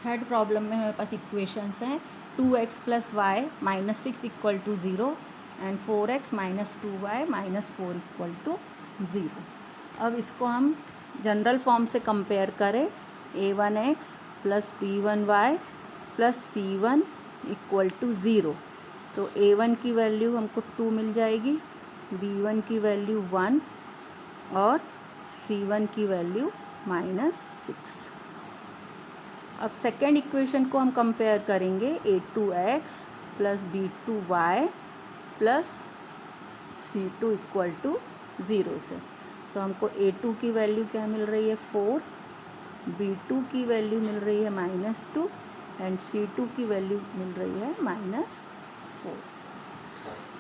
Third problem में हमारे पास equations हैं 2x + y - 6 = 0 and 4x - 2y - 4 = 0। अब इसको हम जनरल फॉर्म से कंपेयर करें a1x + b1y + c1 = 0। तो a1 की वैल्यू हमको 2 मिल जाएगी, b1 की वैल्यू 1 और c1 की वैल्यू -6। अब सेकेंड इक्वेशन को हम कंपेयर करेंगे a2x + b2y + c2 = 0 से। तो हमको a2 की वैल्यू क्या मिल रही है 4, b2 की वैल्यू मिल रही है -2 एंड c2 की वैल्यू मिल रही है -4।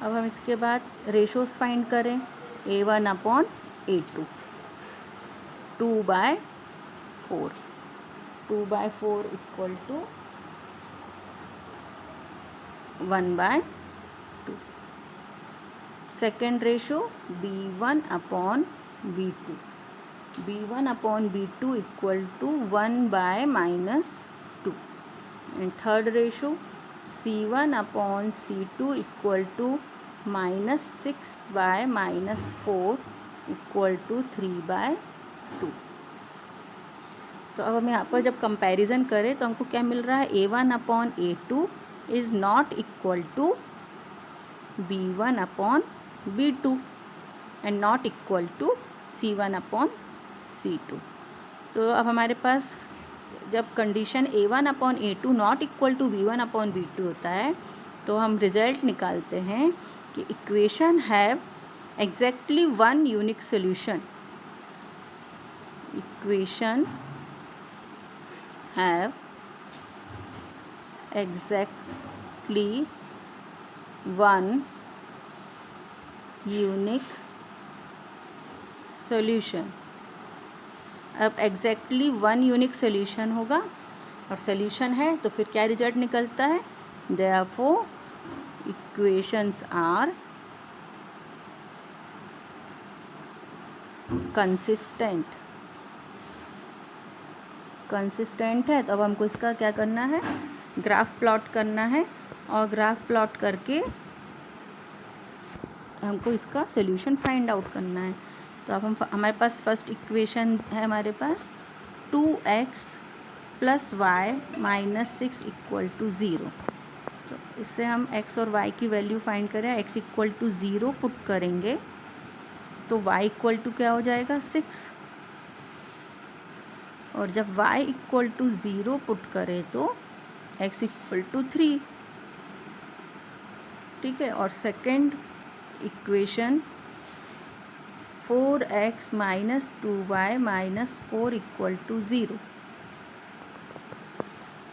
अब हम इसके बाद रेशोज़ फाइंड करें a1/a2 2/4 2/4 = 1/2। Second ratio b1/b2 b1/b2 = 1/-2 and third ratio c1/c2 = -6/-4 = 3/2। तो अब हम यहाँ पर जब कंपैरिजन करें तो हमको क्या मिल रहा है a1/a2 is not equal to b1/b2 and not equal to c1/c2। तो अब हमारे पास जब condition a1/a2 not equal to b1/b2 होता है तो हम रिजल्ट निकालते हैं कि equation have exactly one unique solution. Equation have exactly one unique solution. अब एग्जैक्टली वन यूनिक सॉल्यूशन होगा और सॉल्यूशन है तो फिर क्या रिजल्ट निकलता है therefore equations are consistent. Consistent है तो अब हमको इसका क्या करना है ग्राफ प्लॉट करना है और ग्राफ प्लॉट करके हमको इसका सॉल्यूशन फाइंड आउट करना है। तो अब हमारे पास फर्स्ट इक्वेशन है हमारे पास 2x + y - 6 = 0। तो इससे हम x और y की वैल्यू फाइंड करें x = 0 पुट करेंगे तो y = क्या हो जाएगा 6 और जब y = 0 पुट करें तो x = 3। ठीक है, और सेकेंड इक्वेशन 4x - 2y - 4 = 0।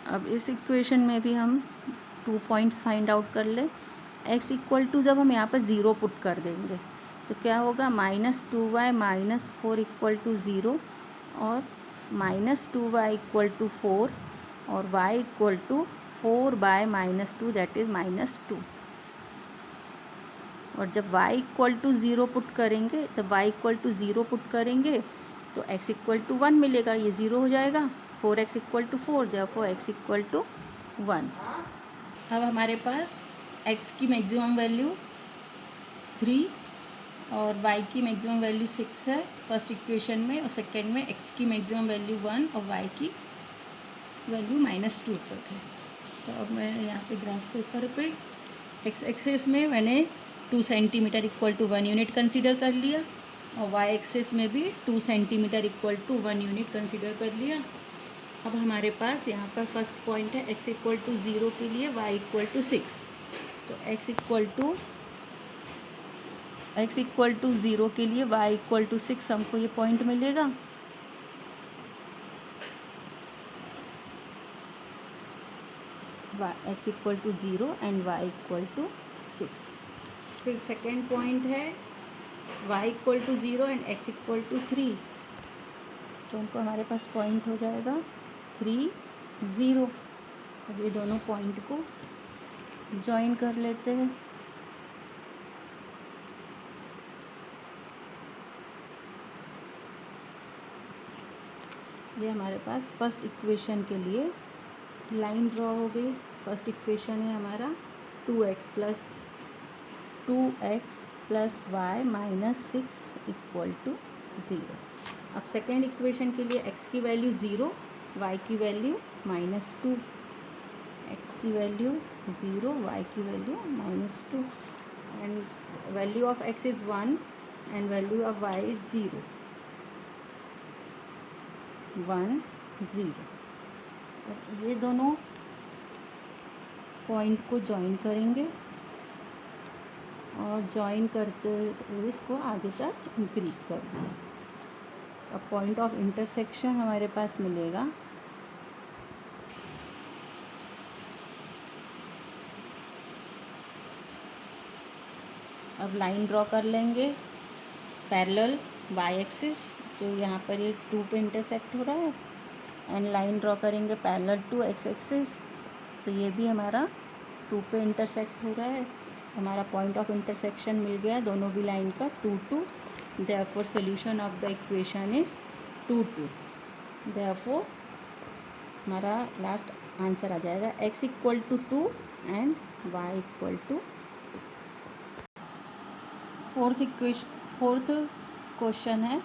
अब इस इक्वेशन में भी हम 2 पॉइंट्स फाइंड आउट कर ले। x = जब हम यहाँ पर 0 पुट कर देंगे तो क्या होगा -2y - 4 = 0 और -2y = 4 और y = 4/-2 दैट इज़ -2। और जब y = 0 पुट करेंगे तो x = 1 मिलेगा, ये 0 हो जाएगा। 4x = 4 therefore x = 1। अब हमारे पास x की मैक्सिमम वैल्यू 3 और y की मैक्सिमम वैल्यू 6 है फर्स्ट इक्वेशन में, और सेकेंड में x की मैक्सिमम वैल्यू 1 और y की वैल्यू -2 तक है। तो अब मैं यहाँ पे ग्राफ पेपर पे x एक्सिस में मैंने 2 सेंटीमीटर = 1 यूनिट कंसीडर कर लिया और y एक्सिस में भी 2 सेंटीमीटर = 1 यूनिट कंसीडर कर लिया। अब हमारे पास यहाँ पर फर्स्ट पॉइंट है x = 0 के लिए y = 6। तो x = 0 के लिए y = 6 हमको ये पॉइंट मिलेगा। x = 0 and y = 6। फिर सेकेंड पॉइंट है y = 0 एंड x = 3। तो हमको हमारे पास पॉइंट हो जाएगा 3, 0। अब ये दोनों पॉइंट को जॉइन कर लेते हैं। ये हमारे पास फर्स्ट इक्वेशन के लिए लाइन ड्रॉ हो गई। फर्स्ट इक्वेशन है हमारा 2x plus y minus 6 equal to 0। अब सेकेंड इक्वेशन के लिए x की वैल्यू 0, y की वैल्यू -2, x की वैल्यू 0, y की value -2 and value of x is 1 and value of y is 0, 1 0। अब ये दोनों पॉइंट को जॉइन करेंगे और जॉइन करते हुए इसको आगे तक इंक्रीज़ कर देंगे। अब पॉइंट ऑफ इंटरसेक्शन हमारे पास मिलेगा अब लाइन ड्रॉ कर लेंगे पैरेलल वाई एक्सिस, जो यहाँ पर ये 2 पे इंटरसेक्ट हो रहा है, एंड लाइन ड्रॉ करेंगे पैरेलल टू एक्स एक्सिस, तो ये भी हमारा 2 पे इंटरसेक्ट हो रहा है। हमारा पॉइंट ऑफ इंटरसेक्शन मिल गया दोनों भी लाइन का 2 2। Therefore solution of the equation is 2 2। Therefore हमारा लास्ट आंसर आ जाएगा x equal to 2 and y equal to. Fourth question है,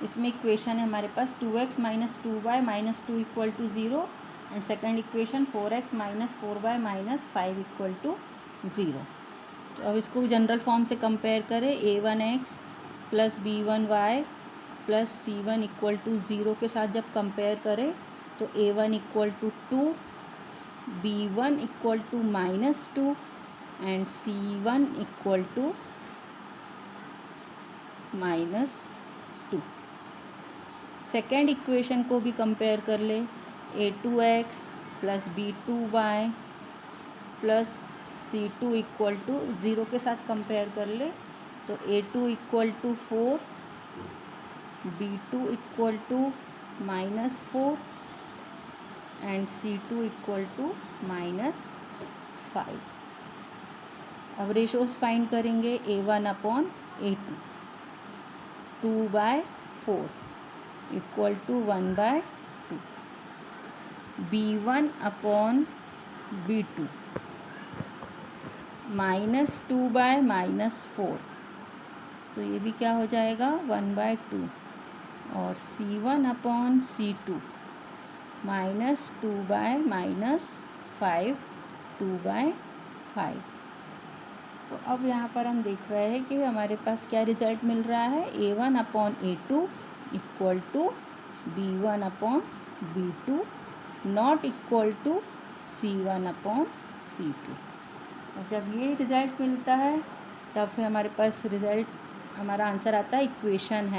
इसमें इक्वेशन है हमारे पास 2x minus 2y minus 2 equal to 0 and second equation 4x minus 4y minus 5 equal to 0। तो अब इसको जनरल फॉर्म से कंपेयर करें, a1x plus b1y plus c1 equal to 0 के साथ जब कंपेयर करें तो a1 equal to 2, b1 equal to -2 and c1 equal to -2। Second equation को भी कंपेयर कर ले, a2x plus b2y plus c2 equal to 0 के साथ कंपेयर कर ले तो a2 equal to 4, b2 equal to -4 and c2 equal to -5। अब रेशोज फाइंड करेंगे, a1 upon a2, 2/4 equal to 1/2, b1 upon b2 -2/-4, तो ये भी क्या हो जाएगा 1/2, और c1 अपॉन c2 -2/-5, 2/5। तो अब यहाँ पर हम देख रहे हैं कि हमारे पास क्या रिज़ल्ट मिल रहा है, a1 upon a2 equal to b1 upon b2 not equal to c1 upon c2। और जब ये रिज़ल्ट मिलता है तब फिर हमारे पास रिज़ल्ट, हमारा आंसर आता है equations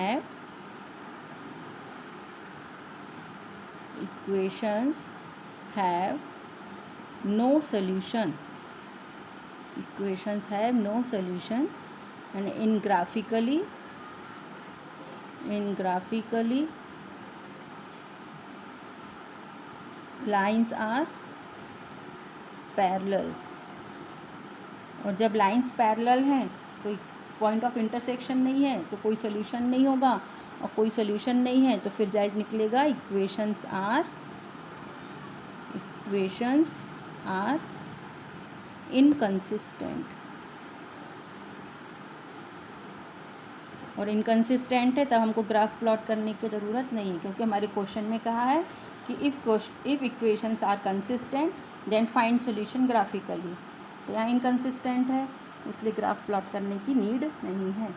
have no solution, equations have no solution, and in graphically lines are parallel। और जब लाइंस पैरेलल हैं तो पॉइंट ऑफ इंटरसेक्शन नहीं है तो कोई सोल्यूशन नहीं होगा, और कोई सोल्यूशन नहीं है तो फिर रिजल्ट निकलेगा इक्वेशंस आर इनकंसिस्टेंट। और इनकंसिस्टेंट है तब हमको ग्राफ प्लॉट करने की ज़रूरत नहीं है, क्योंकि हमारे क्वेश्चन में कहा है कि if equations are consistent then find solution graphically. तो यहाँ इनकंसिस्टेंट है इसलिए ग्राफ प्लॉट करने की नीड नहीं है।